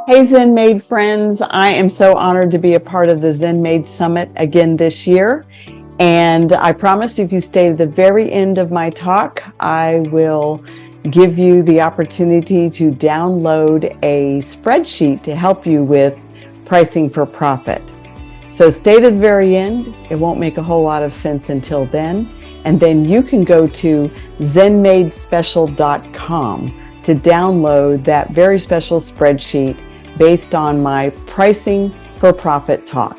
Hey, Zen Maid friends. I am so honored to be a part of the Zen Maid Summit again this year. And I promise if you stay to the very end of my talk, I will give you the opportunity to download a spreadsheet to help you with pricing for profit. So stay to the very end. It won't make a whole lot of sense until then. And then you can go to zenmaidspecial.com to download that very special spreadsheet based on my pricing for profit talk.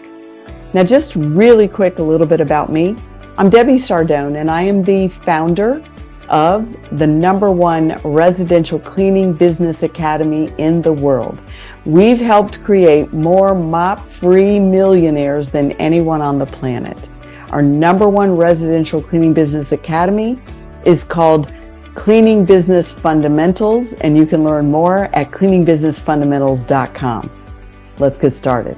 Now, just really quick, a little bit about me. I'm Debbie Sardone, and I am the founder of the #1 residential cleaning business academy in the world. We've helped create more mop-free millionaires than anyone on the planet. Our #1 residential cleaning business academy is called Cleaning Business Fundamentals, and you can learn more at cleaningbusinessfundamentals.com. Let's get started.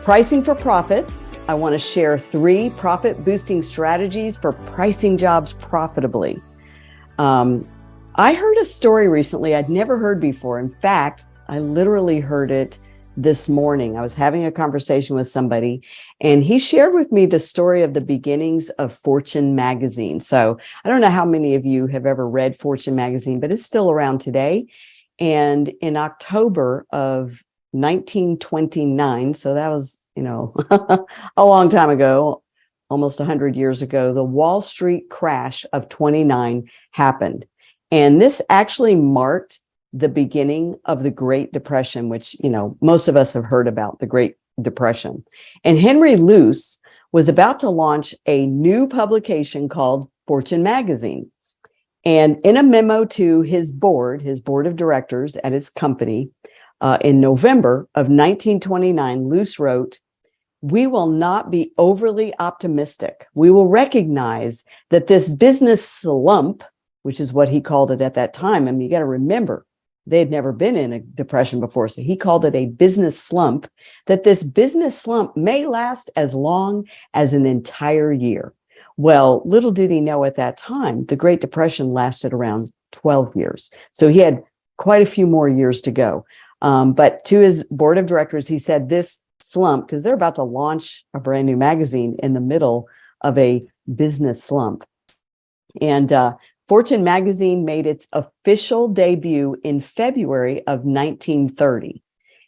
Pricing for profits. I want to share 3 profit boosting strategies for pricing jobs profitably. I heard a story recently I'd never heard before. In fact, I literally heard it this morning. I was having a conversation with somebody, and he shared with me the story of the beginnings of Fortune magazine. So I don't know how many of you have ever read Fortune magazine, but it's still around today. And in October of 1929, so that was, a long time ago, almost 100 years ago, the Wall Street crash of 29 happened. And this actually marked the beginning of the Great Depression, which, most of us have heard about the Great Depression. And Henry Luce was about to launch a new publication called Fortune Magazine. And in a memo to his board of directors at his company, in November of 1929, Luce wrote, "We will not be overly optimistic. We will recognize that this business slump," which is what he called it at that time. I mean, you got to remember, they had never been in a depression before, so he called it a business slump, that this business slump may last as long as an entire year. Well, little did he know at that time, the Great Depression lasted around 12 years. So he had quite a few more years to go. But to his board of directors, he said this slump, because they're about to launch a brand new magazine in the middle of a business slump. And Fortune magazine made its official debut in February of 1930.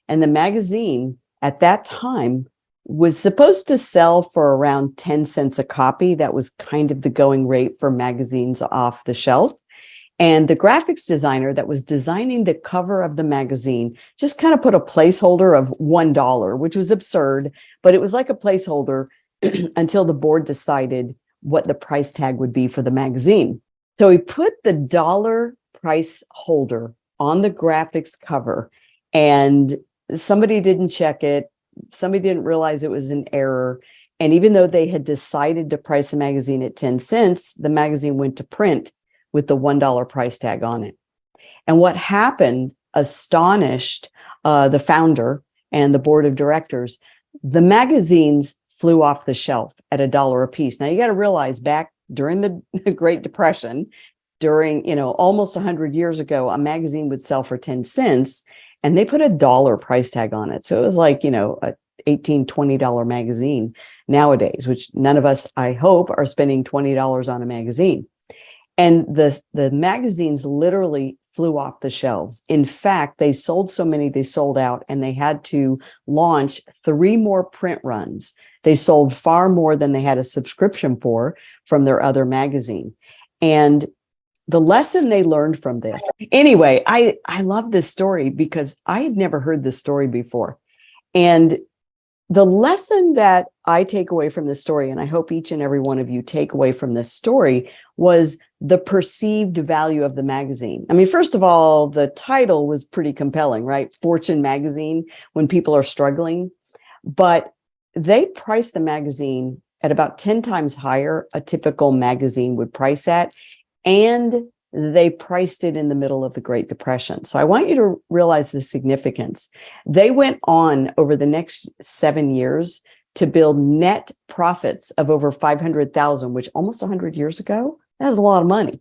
And the magazine at that time was supposed to sell for around 10 cents a copy. That was kind of the going rate for magazines off the shelf. And the graphics designer that was designing the cover of the magazine just kind of put a placeholder of $1, which was absurd, but it was like a placeholder until the board decided what the price tag would be for the magazine. So he put the dollar price holder on the graphics cover, and somebody didn't check it. Somebody didn't realize it was an error. And even though they had decided to price the magazine at 10 cents, the magazine went to print with the $1 price tag on it. And what happened astonished the founder and the board of directors. The magazines flew off the shelf at $1 a piece. Now you got to realize back during the Great Depression, during, almost 100 years ago, a magazine would sell for 10 cents and they put a $1 price tag on it. So it was like, a $18, $20 magazine nowadays, which none of us, I hope, are spending $20 on a magazine. And the magazines literally flew off the shelves. In fact, they sold so many, they sold out, and they had to launch 3 more print runs. They sold far more than they had a subscription for from their other magazine. And the lesson they learned from this. Anyway, I love this story because I had never heard this story before. And the lesson that I take away from this story, and I hope each and every one of you take away from this story, was the perceived value of the magazine. I mean, first of all, the title was pretty compelling, right? Fortune magazine, when people are struggling. But they priced the magazine at about 10 times higher a typical magazine would price at. And they priced it in the middle of the Great Depression. So I want you to realize the significance. They went on over the next 7 years to build net profits of over 500,000, which almost 100 years ago That's a lot of money.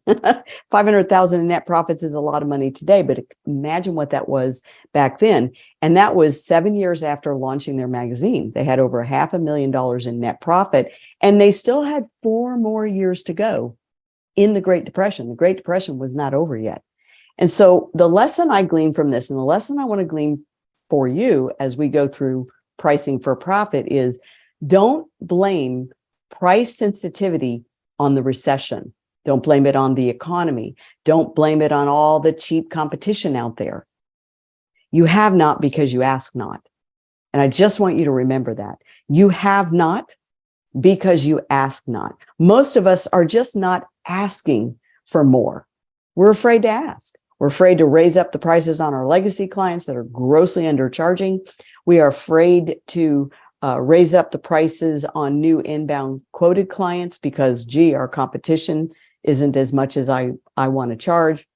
500,000 in net profits is a lot of money today, but imagine what that was back then. And that was 7 years after launching their magazine. They had over $500,000 in net profit, and they still had 4 more years to go in the Great Depression. The Great Depression was not over yet. And so the lesson I glean from this, and the lesson I want to glean for you as we go through pricing for profit, is don't blame price sensitivity on the recession. Don't blame it on the economy. Don't blame it on all the cheap competition out there. You have not because you ask not. And I just want you to remember that. You have not because you ask not. Most of us are just not asking for more. We're afraid to ask. We're afraid to raise up the prices on our legacy clients that are grossly undercharging. We are afraid to raise up the prices on new inbound quoted clients because, gee, our competition isn't as much as I want to charge.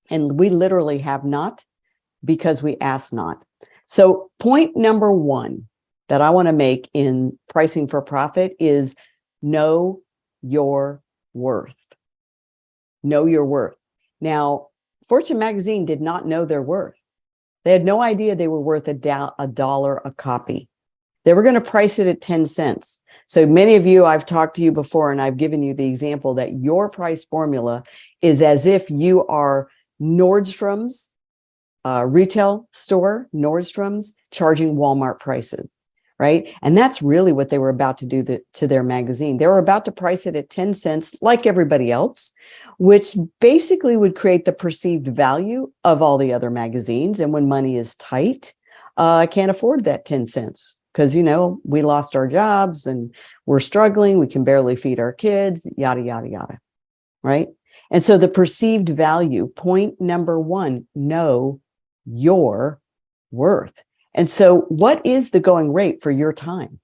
And we literally have not because we ask not. So point number 1 that I want to make in pricing for profit is know your worth. Know your worth. Now, Fortune magazine did not know their worth. They had no idea they were worth $1 a copy. They were going to price it at 10 cents. So many of you, I've talked to you before, and I've given you the example that your price formula is as if you are Nordstrom's retail store, Nordstrom's, charging Walmart prices, right? And that's really what they were about to do to their magazine. They were about to price it at 10 cents like everybody else, which basically would create the perceived value of all the other magazines. And when money is tight, I can't afford that 10 cents. Because, we lost our jobs and we're struggling. We can barely feed our kids, yada, yada, yada. Right? And so the perceived value, point number 1, know your worth. And so what is the going rate for your time?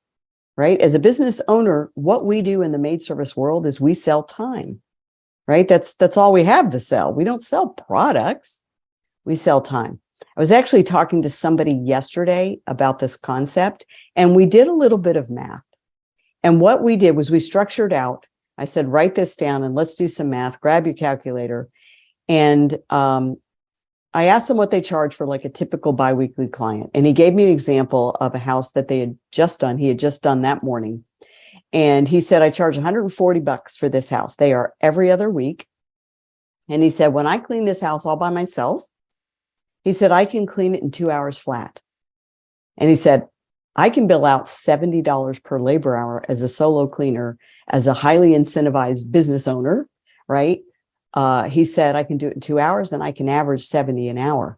Right? As a business owner, what we do in the maid service world is we sell time. Right? That's all we have to sell. We don't sell products. We sell time. I was actually talking to somebody yesterday about this concept, and we did a little bit of math. And what we did was we structured out, I said, write this down and let's do some math, grab your calculator. And I asked them what they charge for like a typical biweekly client. And he gave me an example of a house that they had just done. He had just done that morning. And he said, I charge $140 for this house. They are every other week. And he said, when I clean this house all by myself, he said, I can clean it in 2 hours flat. And he said, I can bill out $70 per labor hour as a solo cleaner, as a highly incentivized business owner, right? He said, I can do it in 2 hours and I can average 70 an hour.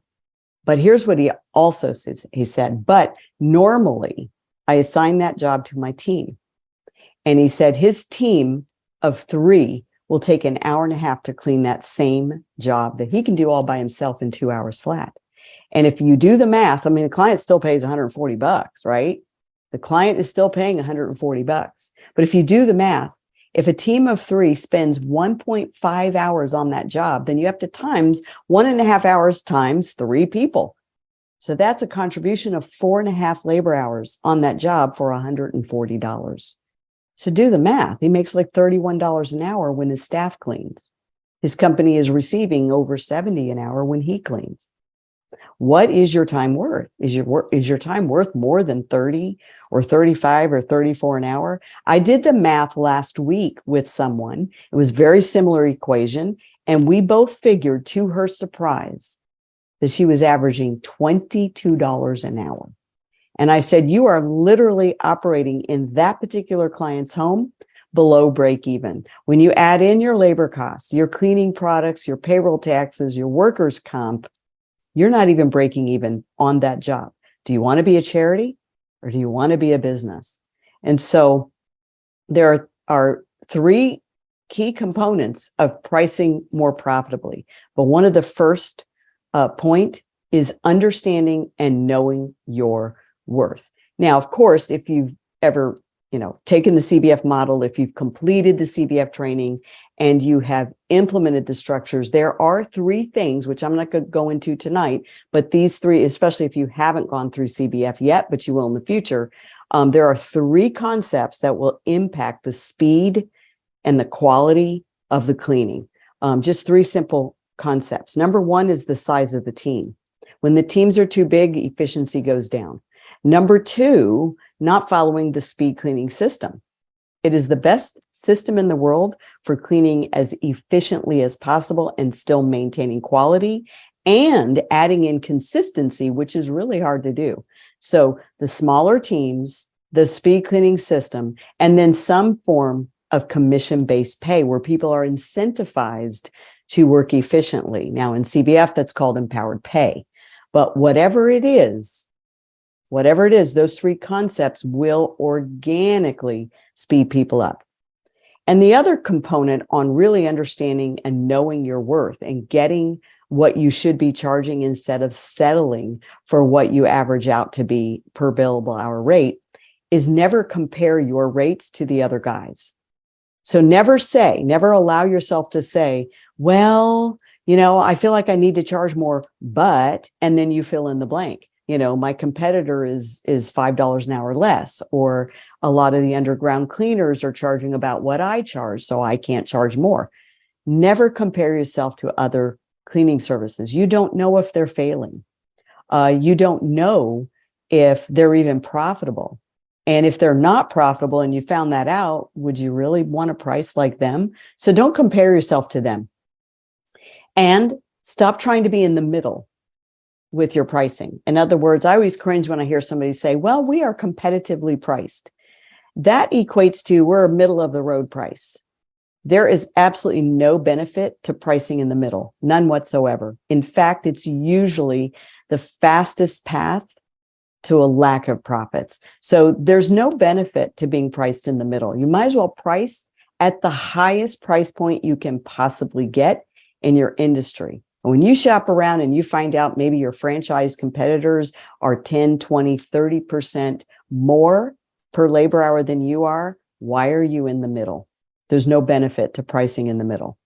But here's what he also says. He said, but normally I assign that job to my team. And he said his team of 3 will take an hour and a half to clean that same job that he can do all by himself in 2 hours flat. And if you do the math, the client still pays $140, right? The client is still paying $140. But if you do the math, if a team of 3 spends 1.5 hours on that job, then you have to times 1.5 hours times 3 people. So that's a contribution of 4.5 labor hours on that job for $140. So do the math. He makes like $31 an hour when his staff cleans. His company is receiving over $70 an hour when he cleans. What is your time worth? Is your time worth more than 30 or 35 or 34 an hour? I did the math last week with someone. It was a very similar equation. And we both figured, to her surprise, that she was averaging $22 an hour. And I said, you are literally operating in that particular client's home below break even. When you add in your labor costs, your cleaning products, your payroll taxes, your workers' comp, you're not even breaking even on that job. Do you want to be a charity or do you want to be a business? And so there are 3 key components of pricing more profitably. But one of the first point is understanding and knowing your worth. Now, of course, if you've ever, taken the CBF model, if you've completed the CBF training and you have implemented the structures, there are 3 things, which I'm not going to go into tonight, but these 3, especially if you haven't gone through CBF yet, but you will in the future, there are 3 concepts that will impact the speed and the quality of the cleaning. Just three simple concepts. Number one is the size of the team. When the teams are too big, efficiency goes down. Number two, not following the speed cleaning system. It is the best system in the world for cleaning as efficiently as possible and still maintaining quality and adding in consistency, which is really hard to do. So the smaller teams, the speed cleaning system, and then some form of commission-based pay where people are incentivized to work efficiently. Now in CBF, that's called empowered pay. But whatever it is, those three concepts will organically speed people up. And the other component on really understanding and knowing your worth and getting what you should be charging instead of settling for what you average out to be per billable hour rate is never compare your rates to the other guys. So never allow yourself to say, well, I feel like I need to charge more, but, and then you fill in the blank. My competitor is $5 an hour less, or a lot of the underground cleaners are charging about what I charge, so I can't charge more. Never compare yourself to other cleaning services. You don't know if they're failing. You don't know if they're even profitable. And if they're not profitable and you found that out, would you really want a price like them? So don't compare yourself to them. And stop trying to be in the middle with your pricing. In other words, I always cringe when I hear somebody say, well, we are competitively priced. That equates to we're a middle of the road price. There is absolutely no benefit to pricing in the middle, none whatsoever. In fact, it's usually the fastest path to a lack of profits. So there's no benefit to being priced in the middle. You might as well price at the highest price point you can possibly get in your industry. When you shop around and you find out maybe your franchise competitors are 10, 20, 30% more per labor hour than you are, why are you in the middle? There's no benefit to pricing in the middle.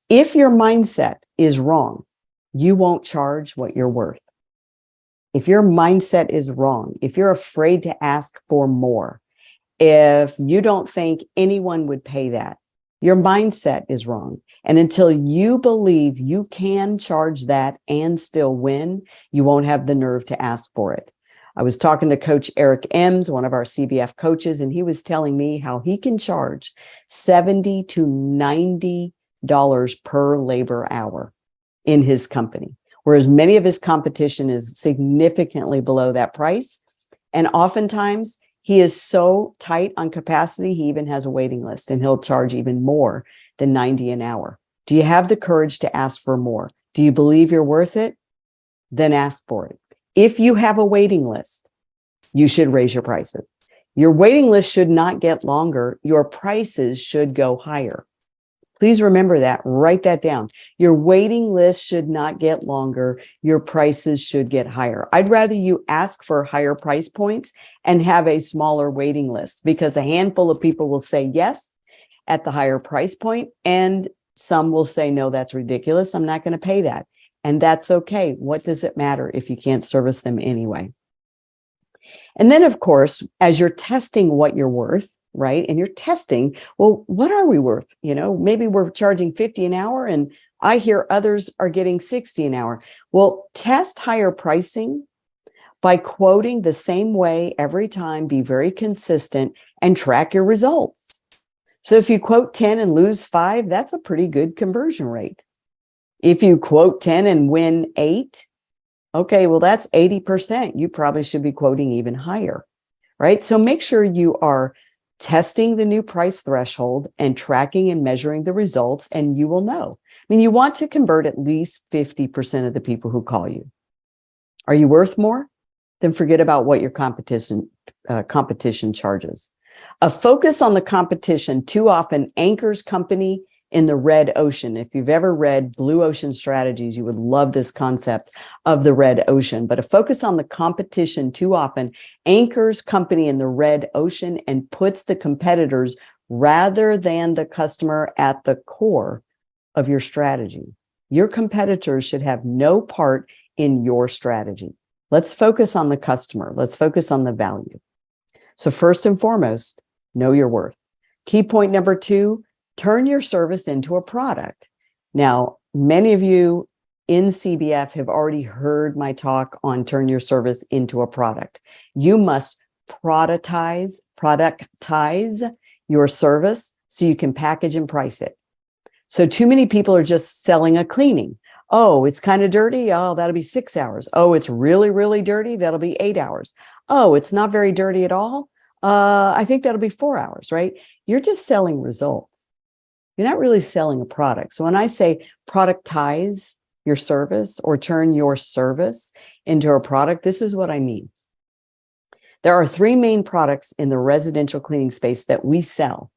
If your mindset is wrong, you won't charge what you're worth. If your mindset is wrong, if you're afraid to ask for more, if you don't think anyone would pay that, your mindset is wrong. And until you believe you can charge that and still win, you won't have the nerve to ask for it. I was talking to Coach Eric Ems, one of our CBF coaches, and he was telling me how he can charge $70 to $90 per labor hour in his company, whereas many of his competition is significantly below that price. And oftentimes he is so tight on capacity, he even has a waiting list, and he'll charge even more than $90 an hour. Do you have the courage to ask for more? Do you believe you're worth it? Then ask for it. If you have a waiting list, you should raise your prices. Your waiting list should not get longer. Your prices should go higher. Please remember that. Write that down. Your waiting list should not get longer. Your prices should get higher. I'd rather you ask for higher price points and have a smaller waiting list, because a handful of people will say yes at the higher price point, and some will say, no, that's ridiculous. I'm not going to pay that. And that's okay. What does it matter if you can't service them anyway? And then, of course, as you're testing what you're worth, right? And you're testing, well, what are we worth? Maybe we're charging $50 an hour and I hear others are getting $60 an hour. Well, test higher pricing by quoting the same way every time, be very consistent and track your results. So if you quote 10 and lose 5, that's a pretty good conversion rate. If you quote 10 and win 8, okay, well, that's 80%. You probably should be quoting even higher, right? So make sure you are testing the new price threshold and tracking and measuring the results, and you will know. You want to convert at least 50% of the people who call you. Are you worth more? Then forget about what your competition charges. A focus on the competition too often anchors company in the red ocean. If you've ever read Blue Ocean Strategies, you would love this concept of the red ocean. But a focus on the competition too often anchors company in the red ocean and puts the competitors rather than the customer at the core of your strategy. Your competitors should have no part in your strategy. Let's focus on the customer. Let's focus on the value. So first and foremost, know your worth. Key point number 2, turn your service into a product. Now, many of you in CBF have already heard my talk on turn your service into a product. You must productize your service so you can package and price it. So too many people are just selling a cleaning. Oh, it's kind of dirty. Oh, that'll be 6 hours. Oh, it's really, really dirty. That'll be 8 hours. Oh, it's not very dirty at all. I think that'll be 4 hours, right? You're just selling results. You're not really selling a product. So when I say productize your service or turn your service into a product, this is what I mean. There are 3 main products in the residential cleaning space that we sell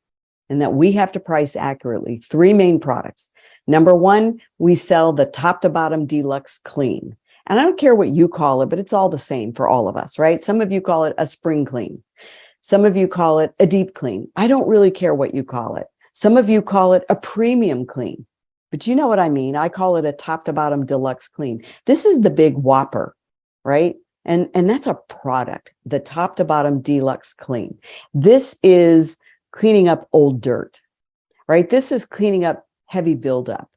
and that we have to price accurately. 3 main products. Number 1, we sell the top to bottom Deluxe clean. And I don't care what you call it, but it's all the same for all of us, right? Some of you call it a spring clean. Some of you call it a deep clean. I don't really care what you call it. Some of you call it a premium clean, but you know what I mean. I call it a top to bottom Deluxe clean. This is the big whopper, right? And that's a product, the top to bottom Deluxe clean. This is cleaning up old dirt, right? This is cleaning up heavy buildup.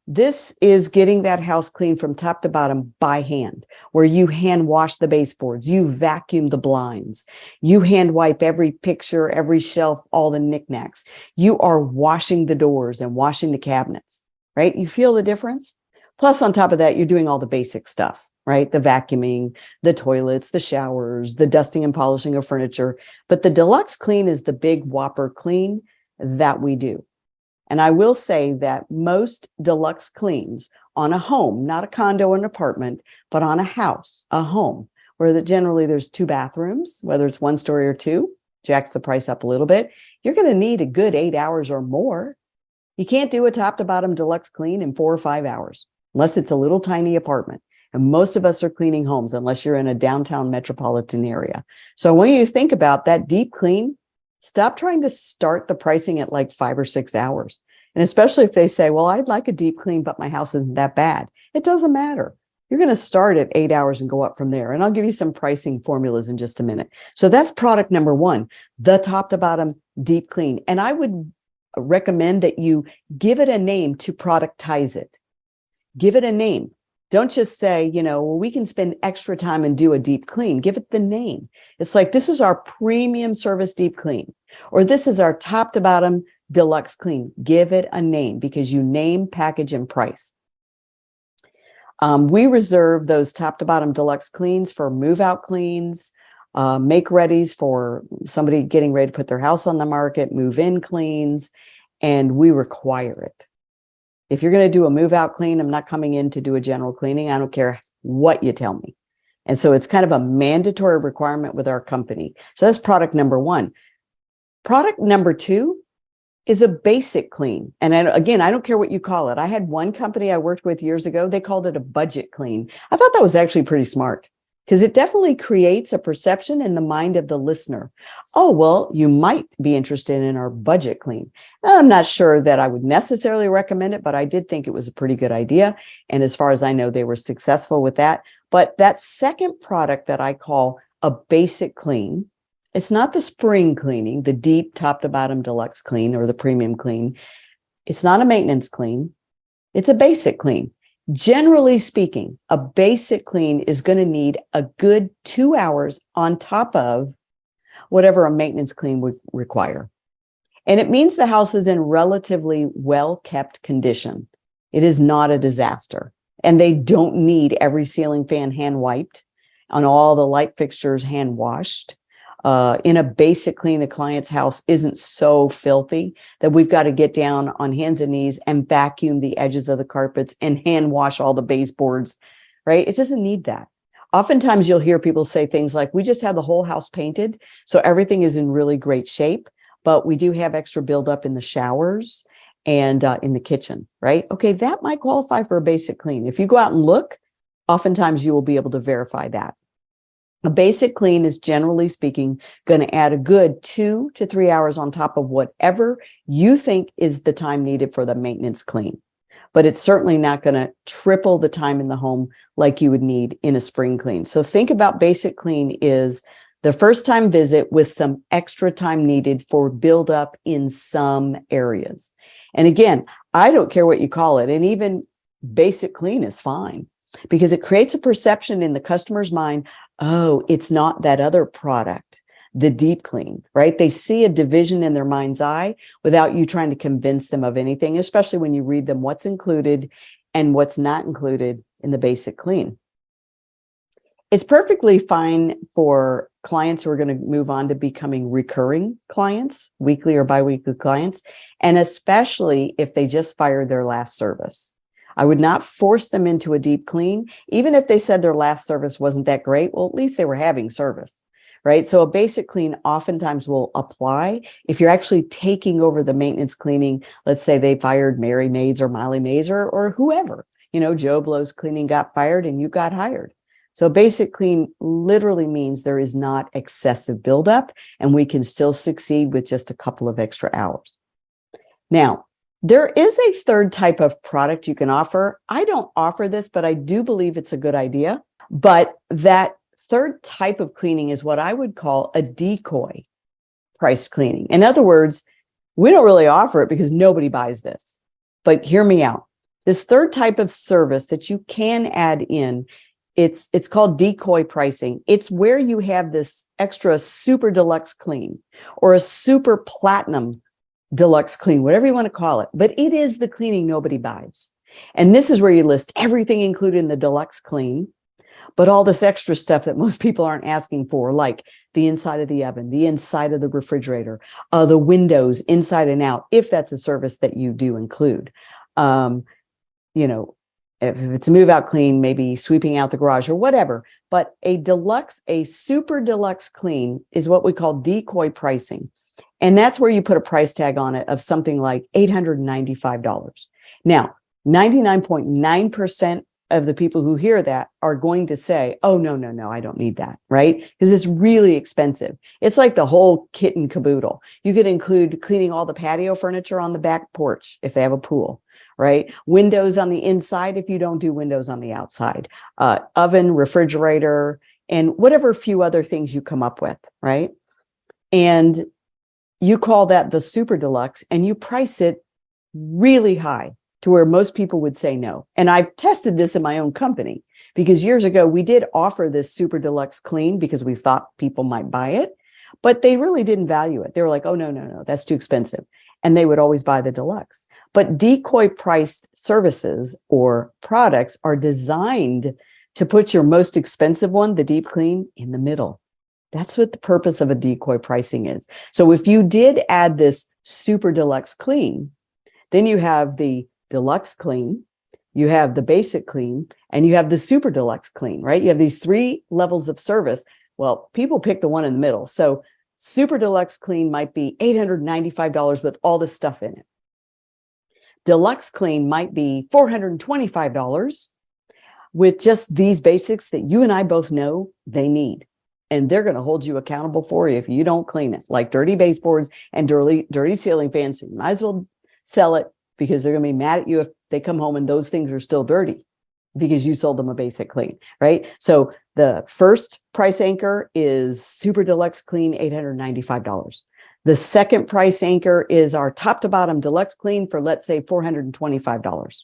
This is getting that house clean from top to bottom by hand, where you hand wash the baseboards, you vacuum the blinds, you hand wipe every picture, every shelf, all the knickknacks. You are washing the doors and washing the cabinets, right? You feel the difference? Plus, on top of that, you're doing all the basic stuff, right? The vacuuming, the toilets, the showers, the dusting and polishing of furniture. But the Deluxe clean is the big whopper clean that we do. And I will say that most Deluxe cleans on a home, not a condo or an apartment, but on a house, a home, where generally there's 2 bathrooms, whether it's 1 story or 2, jacks the price up a little bit. You're going to need a good 8 hours or more. You can't do a top to bottom Deluxe clean in 4 or 5 hours, unless it's a little tiny apartment. And most of us are cleaning homes, unless you're in a downtown metropolitan area. So when you think about that deep clean, stop trying to start the pricing at like 5 or 6 hours. And especially if they say, well, I'd like a deep clean, but my house isn't that bad. It doesn't matter. You're going to start at 8 hours and go up from there. And I'll give you some pricing formulas in just a minute. So that's product number 1, the top to bottom deep clean. And I would recommend that you give it a name to productize it. Give it a name. Don't just say, well, we can spend extra time and do a deep clean. Give it the name. It's like, this is our premium service deep clean, or this is our top to bottom Deluxe clean. Give it a name, because you name, package, and price. We reserve those top to bottom Deluxe cleans for move out cleans, make readies for somebody getting ready to put their house on the market, move in cleans, and we require it. If you're going to do a move out clean, I'm not coming in to do a general cleaning. I don't care what you tell me. And so it's kind of a mandatory requirement with our company. So that's product number 1. Product number 2 is a basic clean. And again, I don't care what you call it. I had one company I worked with years ago. They called it a budget clean. I thought that was actually pretty smart, because it definitely creates a perception in the mind of the listener. Oh, well, you might be interested in our budget clean. I'm not sure that I would necessarily recommend it, but I did think it was a pretty good idea. And as far as I know, they were successful with that. But that second product that I call a basic clean, it's not the spring cleaning, the deep top to bottom Deluxe clean or the premium clean. It's not a maintenance clean. It's a basic clean. Generally speaking, a basic clean is going to need a good 2 hours on top of whatever a maintenance clean would require. And it means the house is in relatively well-kept condition. It is not a disaster. And they don't need every ceiling fan hand wiped, on all the light fixtures hand washed. In a basic clean, the client's house isn't so filthy that we've got to get down on hands and knees and vacuum the edges of the carpets and hand wash all the baseboards, right? It doesn't need that. Oftentimes you'll hear people say things like, we just have the whole house painted, so everything is in really great shape, but we do have extra buildup in the showers and in the kitchen, right? Okay, that might qualify for a basic clean. If you go out and look, oftentimes you will be able to verify that. A basic clean is, generally speaking, going to add a good 2 to 3 hours on top of whatever you think is the time needed for the maintenance clean. But it's certainly not going to triple the time in the home like you would need in a spring clean. So think about basic clean is The first time visit with some extra time needed for build up in some areas. And again, I don't care what you call it. And even basic clean is fine because it creates a perception in the customer's mind. Oh, it's not that other product, the deep clean, right? They see a division in their mind's eye without you trying to convince them of anything, especially when you read them what's included and what's not included in the basic clean. It's perfectly fine for clients who are going to move on to becoming recurring clients, weekly or biweekly clients, and especially if they just fired their last service. I would not force them into a deep clean, even if they said their last service wasn't that great. Well, at least they were having service, right? So a basic clean oftentimes will apply if you're actually taking over the maintenance cleaning. Let's say they fired Mary Maids or Molly Maids or whoever, Joe Blow's cleaning got fired and you got hired. So basic clean literally means there is not excessive buildup and we can still succeed with just a couple of extra hours. Now, there is a third type of product you can offer. I don't offer this, but I do believe it's a good idea. But that third type of cleaning is what I would call a decoy price cleaning. In other words, we don't really offer it because nobody buys this. But hear me out. This third type of service that you can add in, it's called decoy pricing. It's where you have this extra super deluxe clean or a super platinum deluxe clean, whatever you want to call it. But it is the cleaning nobody buys. And this is where you list everything included in the deluxe clean, but all this extra stuff that most people aren't asking for, like the inside of the oven, the inside of the refrigerator, the windows inside and out, if that's a service that you do include. If it's a move out clean, maybe sweeping out the garage or whatever. But a super deluxe clean is what we call decoy pricing. And that's where you put a price tag on it of something like $895. Now, 99.9% of the people who hear that are going to say, oh, no, I don't need that, right? Because it's really expensive. It's like the whole kit and caboodle. You could include cleaning all the patio furniture on the back porch if they have a pool, right? Windows on the inside if you don't do windows on the outside, oven, refrigerator, and whatever few other things you come up with, right? And you call that the super deluxe and you price it really high to where most people would say no. And I've tested this in my own company because years ago we did offer this super deluxe clean because we thought people might buy it, but they really didn't value it. They were like, oh, no, that's too expensive. And they would always buy the deluxe. But decoy priced services or products are designed to put your most expensive one, the deep clean, in the middle. That's what the purpose of a decoy pricing is. So if you did add this super deluxe clean, then you have the deluxe clean, you have the basic clean, and you have the super deluxe clean, right? You have these three levels of service. Well, people pick the one in the middle. So super deluxe clean might be $895 with all this stuff in it. Deluxe clean might be $425 with just these basics that you and I both know they need. And they're going to hold you accountable for you if you don't clean it, like dirty baseboards and dirty ceiling fans. So you might as well sell it because they're going to be mad at you if they come home and those things are still dirty because you sold them a basic clean, right? So the first price anchor is super deluxe clean, $895. The second price anchor is our top to bottom deluxe clean for, let's say, $425.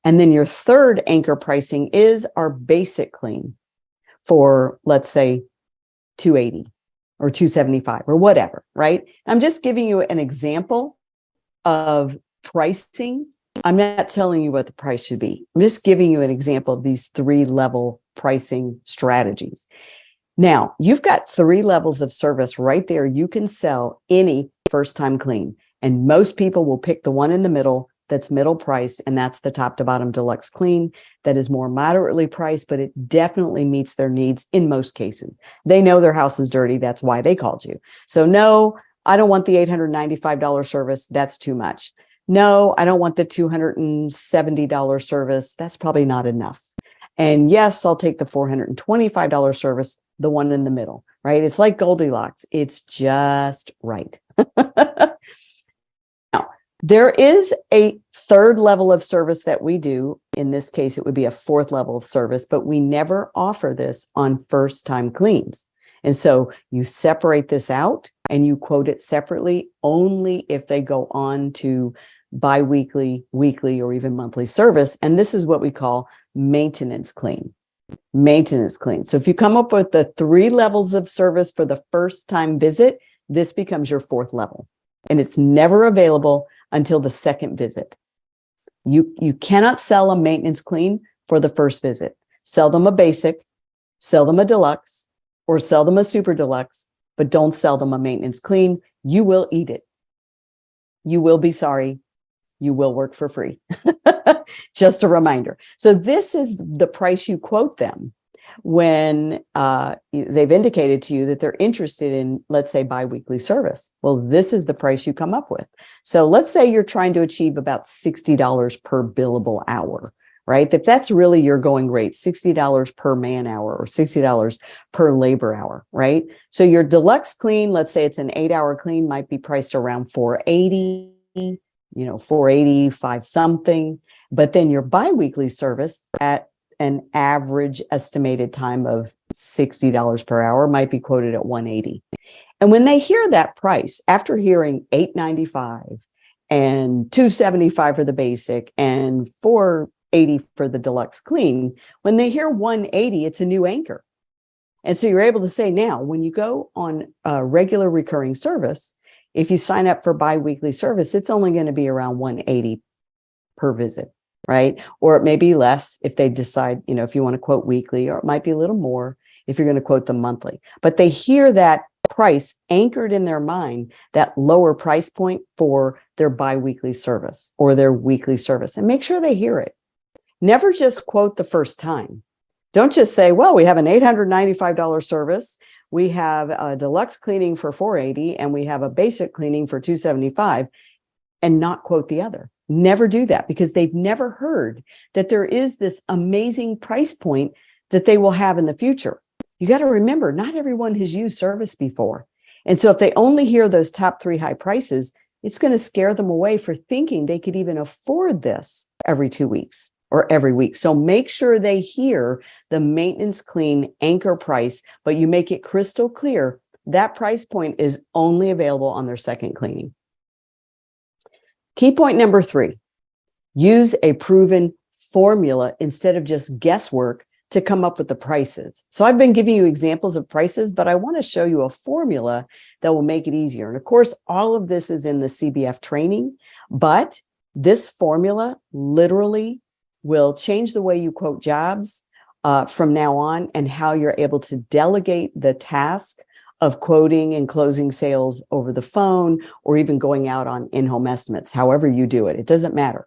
And then your third anchor pricing is our basic clean for, let's say, $280 or $275 or whatever, right? I'm just giving you an example of pricing. I'm not telling you what the price should be. I'm just giving you an example of these three level pricing strategies. Now, you've got three levels of service right there. You can sell any first time clean, and most people will pick the one in the middle that's middle priced, and that's the top to bottom deluxe clean that is more moderately priced, but it definitely meets their needs in most cases. They know their house is dirty. That's why they called you. So no, I don't want the $895 service. That's too much. No, I don't want the $270 service. That's probably not enough. And yes, I'll take the $425 service, the one in the middle, right? It's like Goldilocks. It's just right. Now, there is a third level of service that we do. In this case, it would be a fourth level of service, but we never offer this on first time cleans. And so you separate this out and you quote it separately only if they go on to biweekly, weekly, or even monthly service. And this is what we call maintenance clean. Maintenance clean. So if you come up with the 3 levels of service for the first time visit, this becomes your 4th level. And it's never available until the 2nd visit. You cannot sell a maintenance clean for the first visit. Sell them a basic, sell them a deluxe, or sell them a super deluxe, but don't sell them a maintenance clean. You will eat it. You will be sorry. You will work for free. Just a reminder. So this is the price you quote them when they've indicated to you that they're interested in, let's say, biweekly service. Well, this is the price you come up with. So let's say you're trying to achieve about $60 per billable hour, right? If that's really your going rate, $60 per man hour or $60 per labor hour, right? So your deluxe clean, let's say it's an 8-hour clean, might be priced around $480, $485 something. But then your biweekly service at an average estimated time of $60 per hour might be quoted at $180. And when they hear that price, after hearing $895 and $275 for the basic and $480 for the deluxe clean, when they hear $180, it's a new anchor. And so you're able to say, now, when you go on a regular recurring service, if you sign up for biweekly service, it's only going to be around $180 per visit, right? Or it may be less if they decide, if you want to quote weekly, or it might be a little more if you're going to quote them monthly. But they hear that price anchored in their mind, that lower price point for their biweekly service or their weekly service, and make sure they hear it. Never just quote the first time. Don't just say, well, we have an $895 service. We have a deluxe cleaning for $480 and we have a basic cleaning for $275, and not quote the other. Never do that, because they've never heard that there is this amazing price point that they will have in the future. You got to remember, not everyone has used service before. And so if they only hear those top 3 high prices, it's going to scare them away for thinking they could even afford this every 2 weeks or every week. So make sure they hear the maintenance clean anchor price, but you make it crystal clear that price point is only available on their 2nd cleaning. Key point number 3, use a proven formula instead of just guesswork to come up with the prices. So I've been giving you examples of prices, but I want to show you a formula that will make it easier. And of course, all of this is in the CBF training, but this formula literally will change the way you quote jobs from now on, and how you're able to delegate the task of quoting and closing sales over the phone, or even going out on in-home estimates. However you do it, it doesn't matter.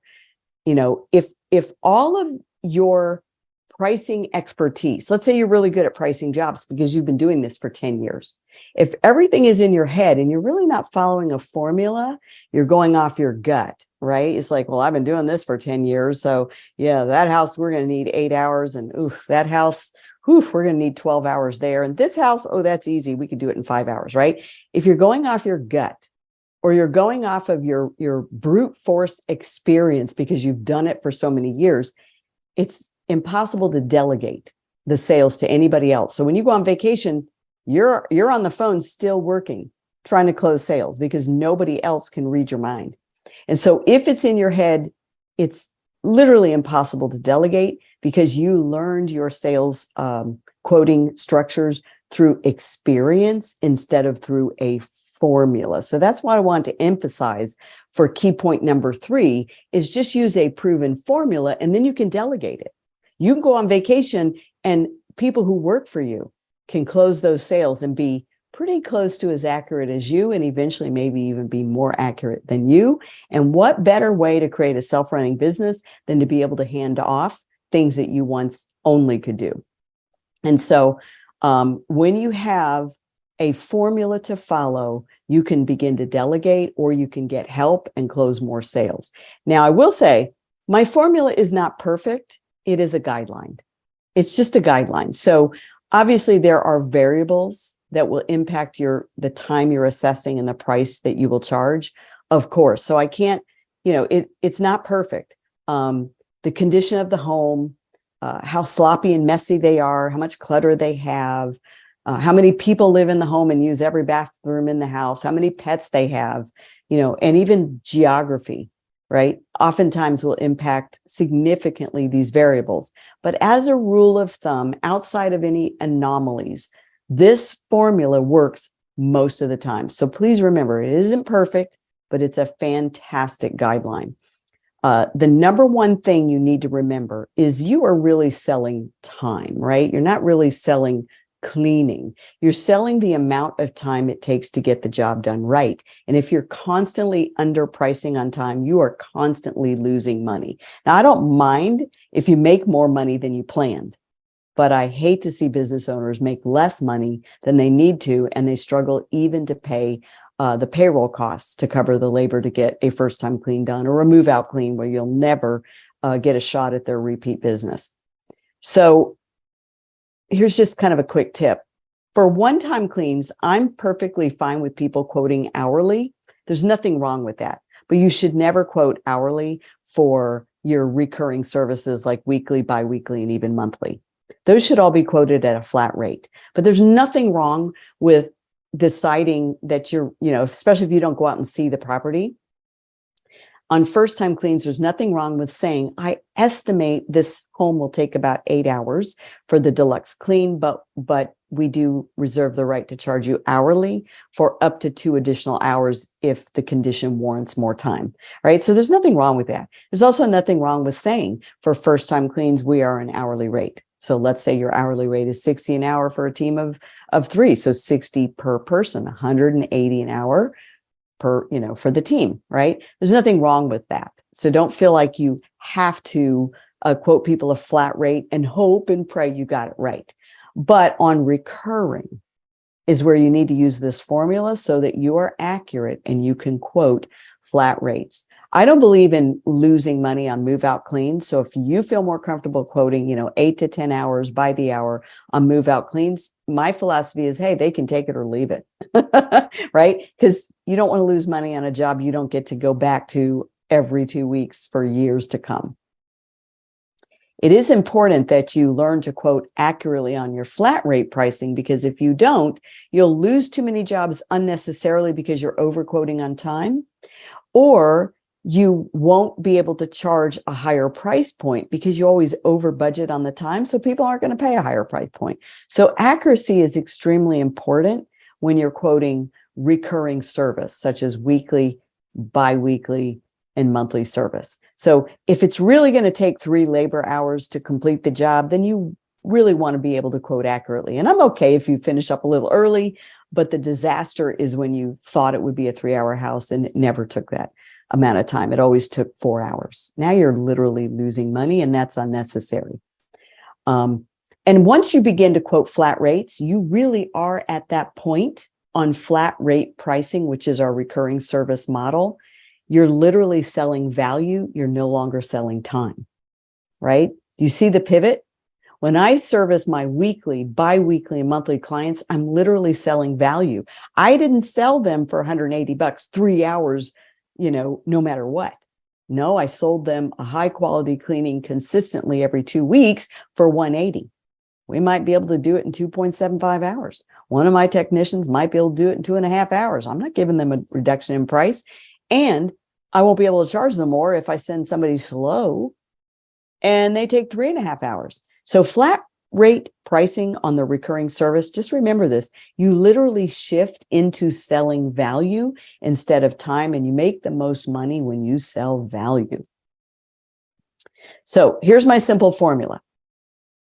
If all of your pricing expertise, let's say you're really good at pricing jobs because you've been doing this for 10 years. If everything is in your head and you're really not following a formula, you're going off your gut, right? It's like, well, I've been doing this for 10 years. So yeah, that house, we're going to need 8 hours, and that house, we're going to need 12 hours there. And this house, that's easy. We could do it in 5 hours, right? If you're going off your gut, or you're going off of your brute force experience because you've done it for so many years, it's impossible to delegate the sales to anybody else. So when you go on vacation, you're on the phone still working, trying to close sales, because nobody else can read your mind. And so if it's in your head, it's literally impossible to delegate, because you learned your sales quoting structures through experience instead of through a formula. So that's why I want to emphasize for key point number 3 is just use a proven formula, and then you can delegate it. You can go on vacation and people who work for you can close those sales and be pretty close to as accurate as you, and eventually maybe even be more accurate than you. And what better way to create a self-running business than to be able to hand off things that you once only could do? And so when you have a formula to follow, you can begin to delegate, or you can get help and close more sales. Now, I will say my formula is not perfect. It is a guideline. It's just a guideline. So obviously there are variables that will impact the time you're assessing and the price that you will charge, of course. So I can't, it's not perfect. The condition of the home, how sloppy and messy they are, how much clutter they have, how many people live in the home and use every bathroom in the house, how many pets they have, and even geography, right? Oftentimes will impact significantly these variables. But as a rule of thumb, outside of any anomalies, this formula works most of the time. So please remember, it isn't perfect, but it's a fantastic guideline. The number one thing you need to remember is you are really selling time, right? You're not really selling cleaning. You're selling the amount of time it takes to get the job done right. And if you're constantly underpricing on time, you are constantly losing money. Now, I don't mind if you make more money than you planned, but I hate to see business owners make less money than they need to, and they struggle even to pay the payroll costs to cover the labor to get a first-time clean done or a move-out clean where you'll never get a shot at their repeat business. So here's just kind of a quick tip. For one-time cleans, I'm perfectly fine with people quoting hourly. There's nothing wrong with that, but you should never quote hourly for your recurring services like weekly, biweekly, and even monthly. Those should all be quoted at a flat rate. But there's nothing wrong with deciding that you're, especially if you don't go out and see the property. On first-time cleans, there's nothing wrong with saying, I estimate this home will take about 8 hours for the deluxe clean, but we do reserve the right to charge you hourly for up to 2 additional hours if the condition warrants more time, right? So there's nothing wrong with that. There's also nothing wrong with saying for first-time cleans, we are an hourly rate. So let's say your hourly rate is $60 an hour for a team of 3. So 60 per person, 180 an hour per, for the team, right? There's nothing wrong with that. So don't feel like you have to quote people a flat rate and hope and pray you got it right. But on recurring is where you need to use this formula so that you are accurate and you can quote flat rates. I don't believe in losing money on move out cleans. So if you feel more comfortable quoting, 8 to 10 hours by the hour on move out cleans, my philosophy is, hey, they can take it or leave it, right? Because you don't want to lose money on a job you don't get to go back to every 2 weeks for years to come. It is important that you learn to quote accurately on your flat rate pricing, because if you don't, you'll lose too many jobs unnecessarily because you're overquoting on time, or you won't be able to charge a higher price point because you always over budget on the time. So people aren't going to pay a higher price point. So accuracy is extremely important when you're quoting recurring service, such as weekly, biweekly, and monthly service. So if it's really going to take 3 labor hours to complete the job, then you really want to be able to quote accurately. And I'm okay if you finish up a little early, but the disaster is when you thought it would be a 3-hour house and it never took that amount of time. It always took 4 hours. Now you're literally losing money, and that's unnecessary. And once you begin to quote flat rates, you really are at that point on flat rate pricing, which is our recurring service model. You're literally selling value. You're no longer selling time, right? You see the pivot? When I service my weekly, biweekly, and monthly clients, I'm literally selling value. I didn't sell them for $180, 3 hours, no matter what. No, I sold them a high quality cleaning consistently every 2 weeks for $180. We might be able to do it in 2.75 hours. One of my technicians might be able to do it in 2.5 hours. I'm not giving them a reduction in price. And I won't be able to charge them more if I send somebody slow and they take 3.5 hours. So flat rate pricing on the recurring service, just remember this, you literally shift into selling value instead of time, and you make the most money when you sell value. So here's my simple formula.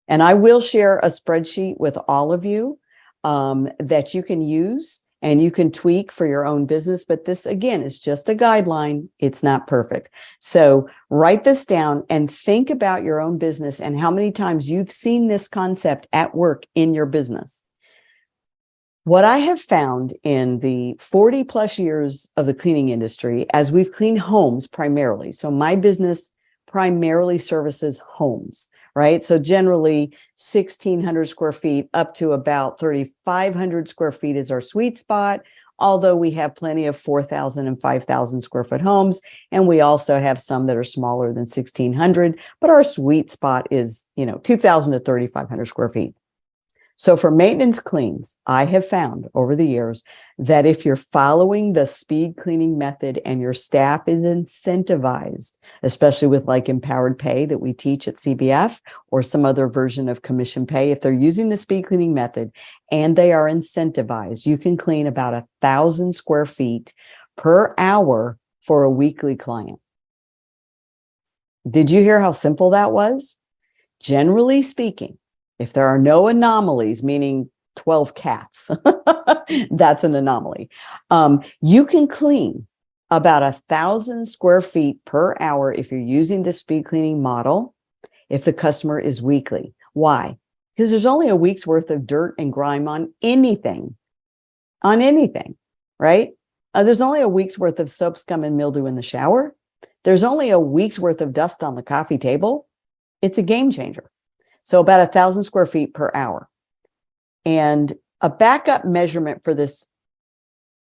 And I will share a spreadsheet with all of you that you can use and you can tweak for your own business. But this, again, is just a guideline. It's not perfect. So write this down and think about your own business and how many times you've seen this concept at work in your business. What I have found in the 40 plus years of the cleaning industry, as we've cleaned homes primarily, so my business primarily services homes, right? So generally 1,600 square feet up to about 3,500 square feet is our sweet spot, although we have plenty of 4,000 and 5,000 square foot homes. And we also have some that are smaller than 1,600, but our sweet spot is, 2,000 to 3,500 square feet. So for maintenance cleans, I have found over the years that if you're following the speed cleaning method and your staff is incentivized, especially with like empowered pay that we teach at CBF or some other version of commission pay, if they're using the speed cleaning method and they are incentivized, you can clean about 1,000 square feet per hour for a weekly client. Did you hear how simple that was? Generally speaking, if there are no anomalies, meaning 12 cats, that's an anomaly. You can clean about 1,000 square feet per hour if you're using the speed cleaning model, if the customer is weekly. Why? Because there's only a week's worth of dirt and grime on anything, right? There's only a week's worth of soap, scum, and mildew in the shower. There's only a week's worth of dust on the coffee table. It's a game changer. So about 1,000 square feet per hour. And a backup measurement for this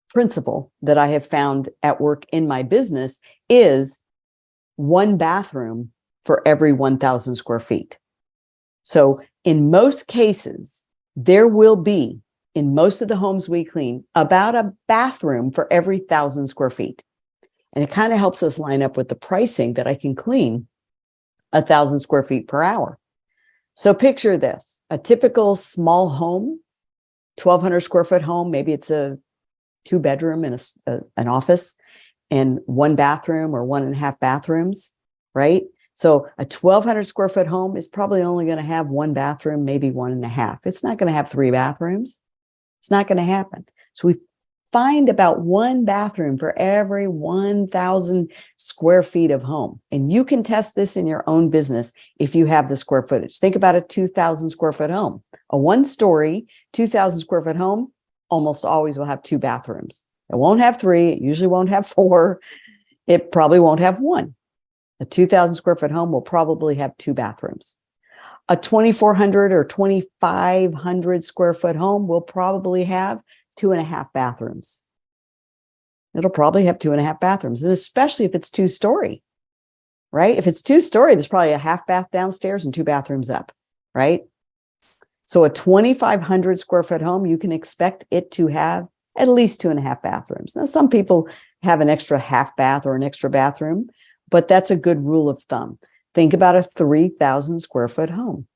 principle that I have found at work in my business is 1 bathroom for every 1,000 square feet. So in most cases, there will be, in most of the homes we clean, about a bathroom for every 1,000 square feet. And it kind of helps us line up with the pricing that I can clean 1,000 square feet per hour. So picture this, a typical small home, 1,200 square foot home, maybe it's a 2-bedroom and an office and 1 bathroom or 1.5 bathrooms, right? So a 1,200 square foot home is probably only going to have 1 bathroom, maybe 1.5. It's not going to have 3 bathrooms. It's not going to happen. So we find about 1 bathroom for every 1,000 square feet of home. And you can test this in your own business if you have the square footage. Think about a 2,000 square foot home. A 1-story, 2,000 square foot home almost always will have 2 bathrooms. It won't have 3. It usually won't have 4. It probably won't have 1. A 2,000 square foot home will probably have 2 bathrooms. A 2,400 or 2,500 square foot home will probably have 2.5 bathrooms. It'll probably have 2.5 bathrooms, and especially if it's 2-story, right? If it's 2-story, there's probably a half bath downstairs and 2 bathrooms up, right? So a 2,500 square foot home, you can expect it to have at least 2.5 bathrooms. Now, some people have an extra half bath or an extra bathroom, but that's a good rule of thumb. Think about a 3,000 square foot home.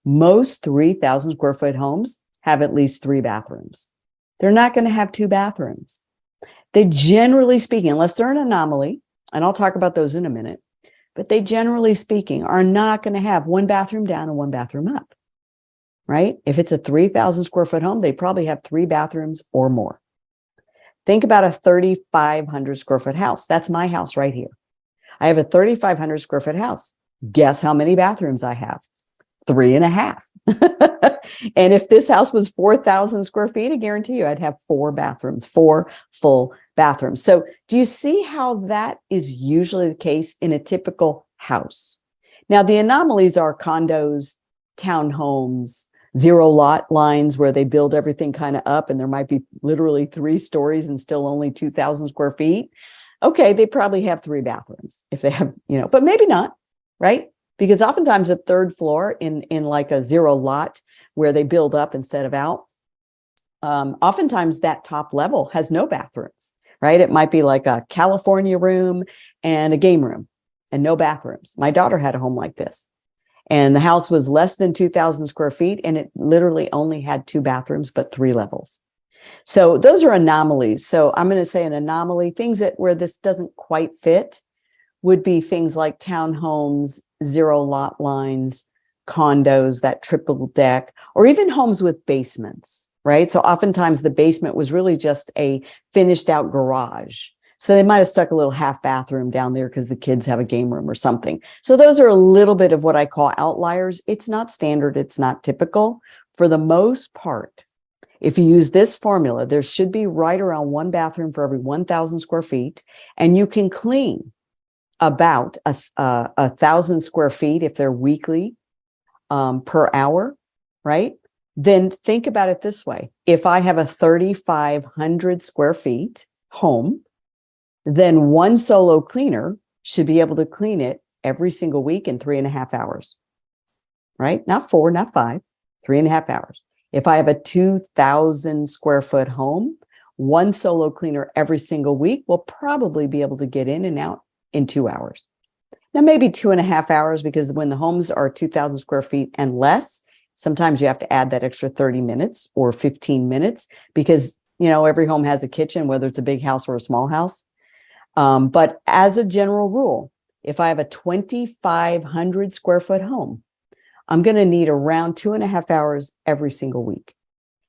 Most 3,000 square foot homes have at least 3 bathrooms. They're not going to have 2 bathrooms. They generally speaking, unless they're an anomaly, and I'll talk about those in a minute, but they generally speaking are not going to have 1 bathroom down and 1 bathroom up, right? If it's a 3,000 square foot home, they probably have 3 bathrooms or more. Think about a 3,500 square foot house. That's my house right here. I have a 3,500 square foot house. Guess how many bathrooms I have? 3.5. And if this house was 4,000 square feet, I guarantee you I'd have 4 bathrooms, 4 full bathrooms. So do you see how that is usually the case in a typical house? Now, the anomalies are condos, townhomes, 0 lot lines where they build everything kind of up and there might be literally 3 stories and still only 2,000 square feet. Okay, they probably have 3 bathrooms if they have, but maybe not, right? Because oftentimes the 3rd floor in like a 0 lot where they build up instead of out, oftentimes that top level has no bathrooms, right? It might be like a California room and a game room and no bathrooms. My daughter had a home like this. And the house was less than 2,000 square feet and it literally only had 2 bathrooms, but 3 levels. So those are anomalies. So I'm going to say an anomaly, things where this doesn't quite fit would be things like townhomes, 0 lot lines, condos, that triple deck, or even homes with basements, right? So oftentimes the basement was really just a finished out garage. So they might have stuck a little half bathroom down there because the kids have a game room or something. So those are a little bit of what I call outliers. It's not standard. It's not typical. For the most part, if you use this formula, there should be right around 1 bathroom for every 1,000 square feet, and you can clean about 1,000 square feet if they're weekly per hour, right? Then think about it this way. If I have a 3,500 square feet home, then 1 solo cleaner should be able to clean it every single week in 3.5 hours, right? Not 4, not 5, 3.5 hours. If I have a 2,000 square foot home, one solo cleaner every single week will probably be able to get in and out in 2 hours. Now, maybe 2.5 hours, because when the homes are 2,000 square feet and less, sometimes you have to add that extra 30 minutes or 15 minutes because, every home has a kitchen, whether it's a big house or a small house. But as a general rule, if I have a 2,500 square foot home, I'm going to need around 2.5 hours every single week.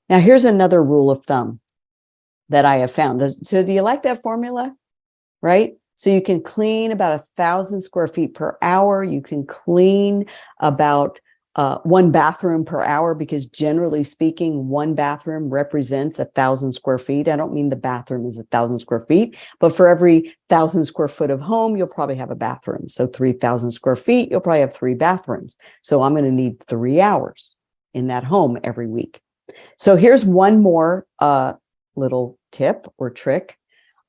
Now, here's another rule of thumb that I have found. So do you like that formula? Right? So you can clean about 1,000 square feet per hour. You can clean about one bathroom per hour, because generally speaking, one bathroom represents 1,000 square feet. I don't mean the bathroom is 1,000 square feet, but for every 1,000 square foot of home, you'll probably have a bathroom. So 3,000 square feet, you'll probably have 3 bathrooms. So I'm going to need 3 hours in that home every week. So here's one more little tip or trick.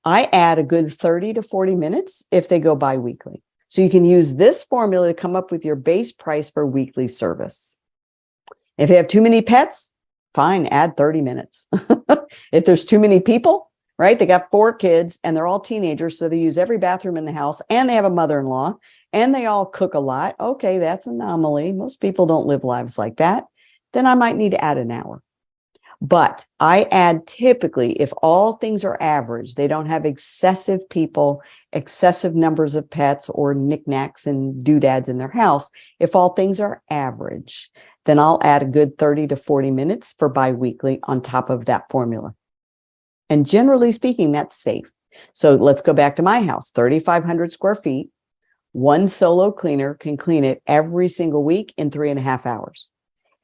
I add a good 30 to 40 minutes if they go bi-weekly. So you can use this formula to come up with your base price for weekly service. If you have too many pets, fine, add 30 minutes. If there's too many people, right? They got 4 kids and they're all teenagers, so they use every bathroom in the house, and they have a mother-in-law, and they all cook a lot. Okay, that's an anomaly. Most people don't live lives like that. Then I might need to add an hour. But I add typically, if all things are average, they don't have excessive people, excessive numbers of pets or knickknacks and doodads in their house. If all things are average, then I'll add a good 30 to 40 minutes for bi-weekly on top of that formula. And generally speaking, that's safe. So let's go back to my house, 3,500 square feet. One solo cleaner can clean it every single week in 3.5 hours.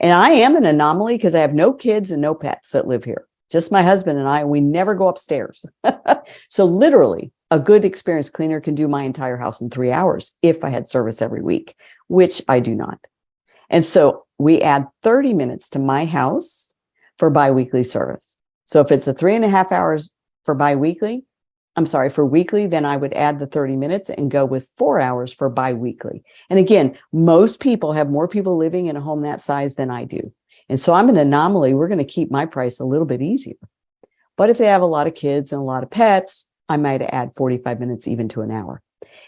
And I am an anomaly because I have no kids and no pets that live here. Just my husband and I, and we never go upstairs. So literally, a good experienced cleaner can do my entire house in 3 hours if I had service every week, which I do not. And so we add 30 minutes to my house for biweekly service. So if it's a 3.5 hours for for weekly, then I would add the 30 minutes and go with 4 hours for biweekly. And again, most people have more people living in a home that size than I do. And so I'm an anomaly. We're going to keep my price a little bit easier. But if they have a lot of kids and a lot of pets, I might add 45 minutes even to an hour.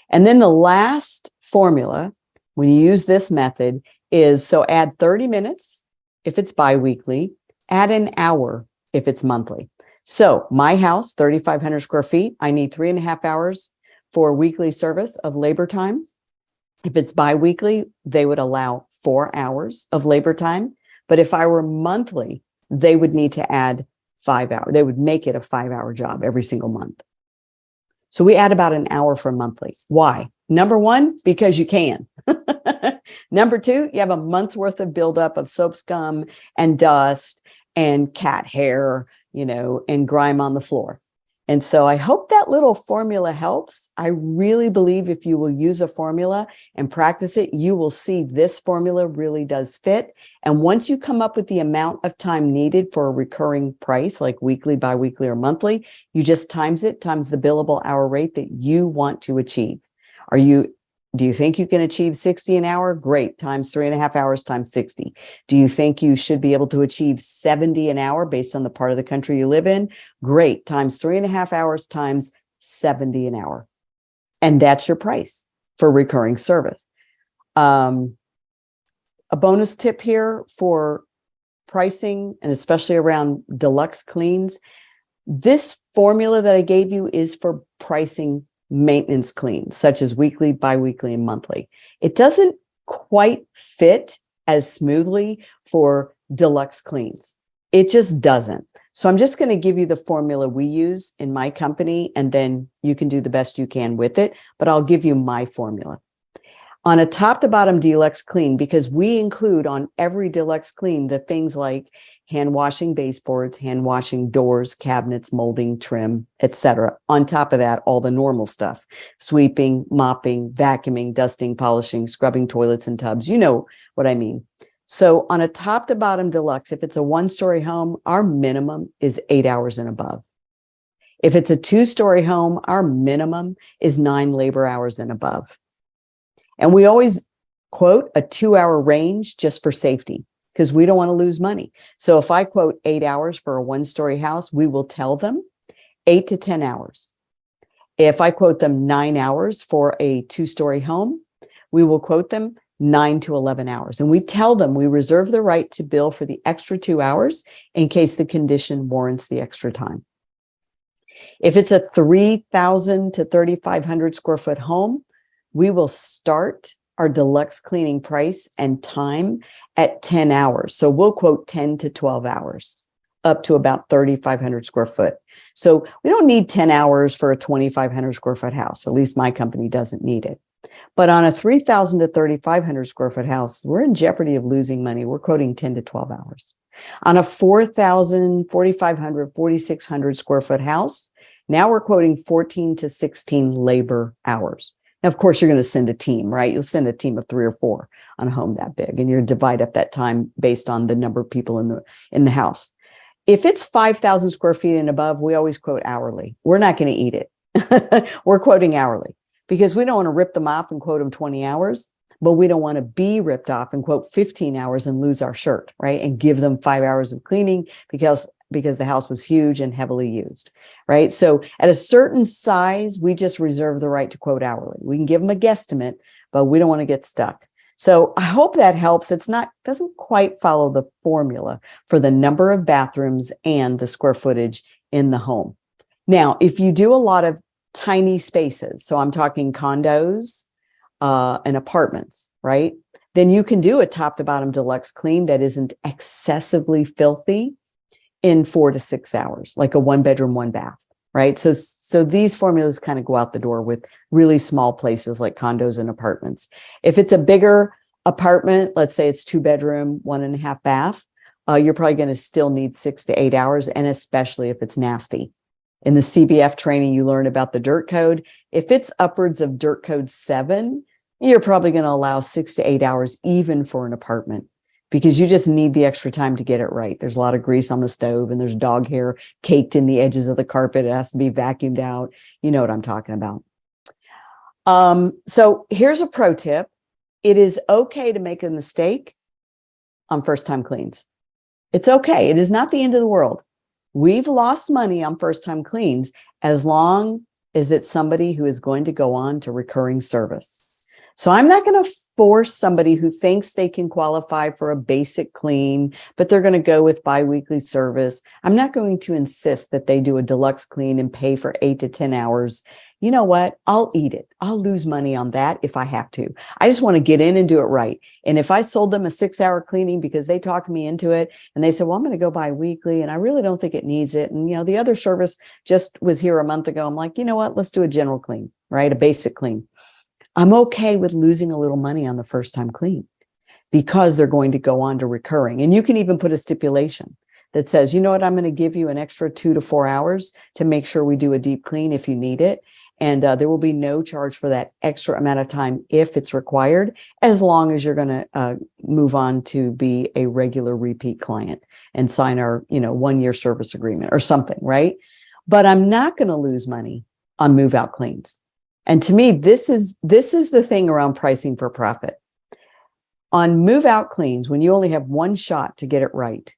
And then the last formula, when you use this method, is so add 30 minutes if it's biweekly, add an hour if it's monthly. So my house, 3,500 square feet, I need 3.5 hours for weekly service of labor time. If it's biweekly, they would allow 4 hours of labor time. But if I were monthly, they would need to add 5 hours. They would make it a 5-hour job every single month. So we add about an hour for monthly. Why? Number one, because you can. Number two, you have a month's worth of buildup of soap scum and dust and cat hair, and grime on the floor. And so I hope that little formula helps. I really believe if you will use a formula and practice it, you will see this formula really does fit. And once you come up with the amount of time needed for a recurring price, like weekly, biweekly, or monthly, you just times it times the billable hour rate that you want to achieve. Do you think you can achieve 60 an hour? Great. Times 3.5 hours times 60. Do you think you should be able to achieve 70 an hour based on the part of the country you live in? Great. Times 3.5 hours times 70 an hour. And that's your price for recurring service. A bonus tip here for pricing, and especially around deluxe cleans. This formula that I gave you is for pricing maintenance cleans, such as weekly, biweekly, and monthly. It doesn't quite fit as smoothly for deluxe cleans. It just doesn't. So I'm just going to give you the formula we use in my company, and then you can do the best you can with it. But I'll give you my formula. On a top to bottom deluxe clean, because we include on every deluxe clean the things like hand washing baseboards, hand washing doors, cabinets, molding, trim, etc. On top of that, all the normal stuff: sweeping, mopping, vacuuming, dusting, polishing, scrubbing toilets and tubs. You know what I mean. So on a top to bottom deluxe, if it's a 1-story home, our minimum is 8 hours and above. If it's a 2-story home, our minimum is 9 labor hours and above. And we always quote a 2-hour range just for safety. because we don't want to lose money. So if I quote 8 hours for a 1-story house, we will tell them 8 to 10 hours. If I quote them 9 hours for a 2-story home, we will quote them 9 to 11 hours. And we tell them we reserve the right to bill for the extra 2 hours in case the condition warrants the extra time. If it's a 3,000 to 3,500 square foot home, we will start our deluxe cleaning price and time at 10 hours. So we'll quote 10 to 12 hours up to about 3,500 square foot. So we don't need 10 hours for a 2,500 square foot house. At least my company doesn't need it. But on a 3,000 to 3,500 square foot house, we're in jeopardy of losing money. We're quoting 10 to 12 hours. On a 4,000, 4,500, 4,600 square foot house, now we're quoting 14 to 16 labor hours. Now, of course, you're going to send a team, right? You'll send a team of 3 or 4 on a home that big, and you divide up that time based on the number of people in the house. If it's 5,000 square feet and above, we always quote hourly. We're not going to eat it. We're quoting hourly because we don't want to rip them off and quote them 20 hours, but we don't want to be ripped off and quote 15 hours and lose our shirt, right? And give them 5 hours of cleaning because the house was huge and heavily used, right? So at a certain size, we just reserve the right to quote hourly. We can give them a guesstimate, but we don't want to get stuck. So I hope that helps. Doesn't quite follow the formula for the number of bathrooms and the square footage in the home. Now, if you do a lot of tiny spaces, so I'm talking condos and apartments, right? Then you can do a top to bottom deluxe clean that isn't excessively filthy in 4 to 6 hours, like a 1-bedroom, 1-bath, right? So these formulas kind of go out the door with really small places like condos and apartments. If it's a bigger apartment, let's say it's 2-bedroom, 1.5 bath, you're probably going to still need 6 to 8 hours, and especially if it's nasty. In the CBF training, you learn about the dirt code. If it's upwards of dirt code 7, you're probably going to allow 6 to 8 hours even for an apartment, because you just need the extra time to get it right. There's a lot of grease on the stove and there's dog hair caked in the edges of the carpet. It has to be vacuumed out. You know what I'm talking about. So here's a pro tip. It is okay to make a mistake on first-time cleans. It's okay. It is not the end of the world. We've lost money on first-time cleans as long as it's somebody who is going to go on to recurring service. So I'm not going to force somebody who thinks they can qualify for a basic clean, but they're going to go with biweekly service. I'm not going to insist that they do a deluxe clean and pay for 8 to 10 hours. You know what? I'll eat it. I'll lose money on that if I have to. I just want to get in and do it right. And if I sold them a 6-hour cleaning because they talked me into it and they said, well, I'm going to go bi-weekly and I really don't think it needs it. And, the other service just was here a month ago. I'm like, you know what? Let's do a general clean, right? A basic clean. I'm okay with losing a little money on the first time clean because they're going to go on to recurring. And you can even put a stipulation that says, you know what? I'm going to give you an extra 2 to 4 hours to make sure we do a deep clean if you need it. And there will be no charge for that extra amount of time if it's required, as long as you're going to move on to be a regular repeat client and sign our, 1-year service agreement or something, right? But I'm not going to lose money on move out cleans. And to me, this is the thing around pricing for profit. On move out cleans, when you only have one shot to get it right,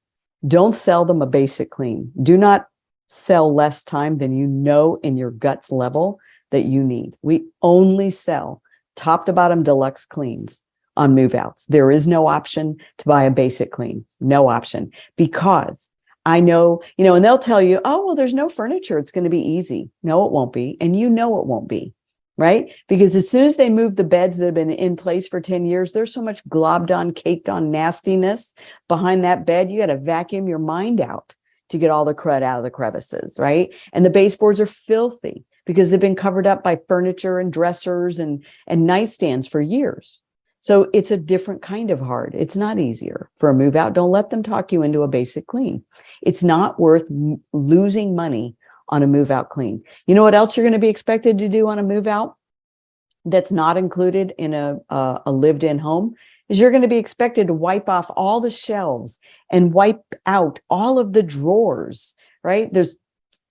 don't sell them a basic clean. Do not sell less time than you know in your guts level that you need. We only sell top to bottom deluxe cleans on move outs. There is no option to buy a basic clean. No option, because I know, and they'll tell you, oh, well, there's no furniture. It's going to be easy. No, it won't be. And it won't be. Right? Because as soon as they move the beds that have been in place for 10 years, there's so much globbed on, caked on nastiness behind that bed. You got to vacuum your mind out to get all the crud out of the crevices, right? And the baseboards are filthy because they've been covered up by furniture and dressers and nightstands for years. So it's a different kind of hard. It's not easier for a move out. Don't let them talk you into a basic clean. It's not worth losing money on a move out clean. You know what else you're going to be expected to do on a move out that's not included in a lived in home is you're going to be expected to wipe off all the shelves and wipe out all of the drawers, right? There's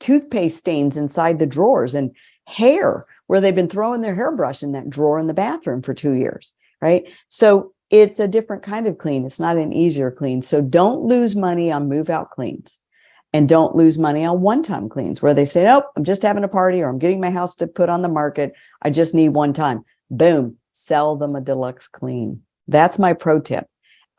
toothpaste stains inside the drawers and hair where they've been throwing their hairbrush in that drawer in the bathroom for 2 years, right? So it's a different kind of clean. It's not an easier clean. So don't lose money on move out cleans, and don't lose money on one-time cleans where they say, oh, I'm just having a party, or I'm getting my house to put on the market. I just need one time. Boom, sell them a deluxe clean. That's my pro tip.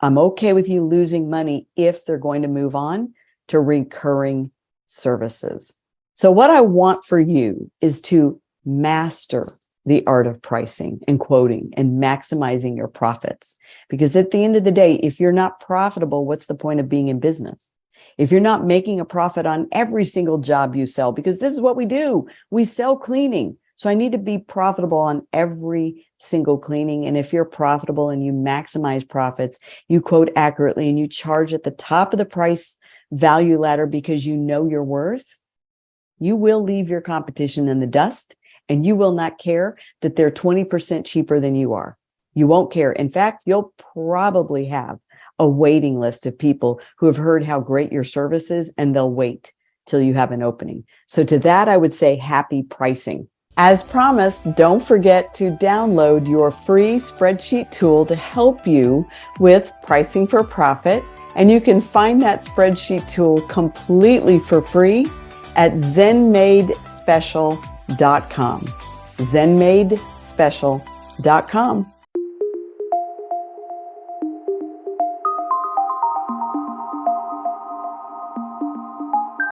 I'm okay with you losing money if they're going to move on to recurring services. So what I want for you is to master the art of pricing and quoting and maximizing your profits. Because at the end of the day, if you're not profitable, what's the point of being in business? If you're not making a profit on every single job you sell, because this is what we do, we sell cleaning. So I need to be profitable on every single cleaning. And if you're profitable and you maximize profits, you quote accurately and you charge at the top of the price value ladder because you know your worth, you will leave your competition in the dust, and you will not care that they're 20% cheaper than you are. You won't care. In fact, you'll probably have a waiting list of people who have heard how great your service is, and they'll wait till you have an opening. So to that, I would say happy pricing. As promised, don't forget to download your free spreadsheet tool to help you with pricing for profit. And you can find that spreadsheet tool completely for free at zenmaidspecial.com. zenmaidspecial.com.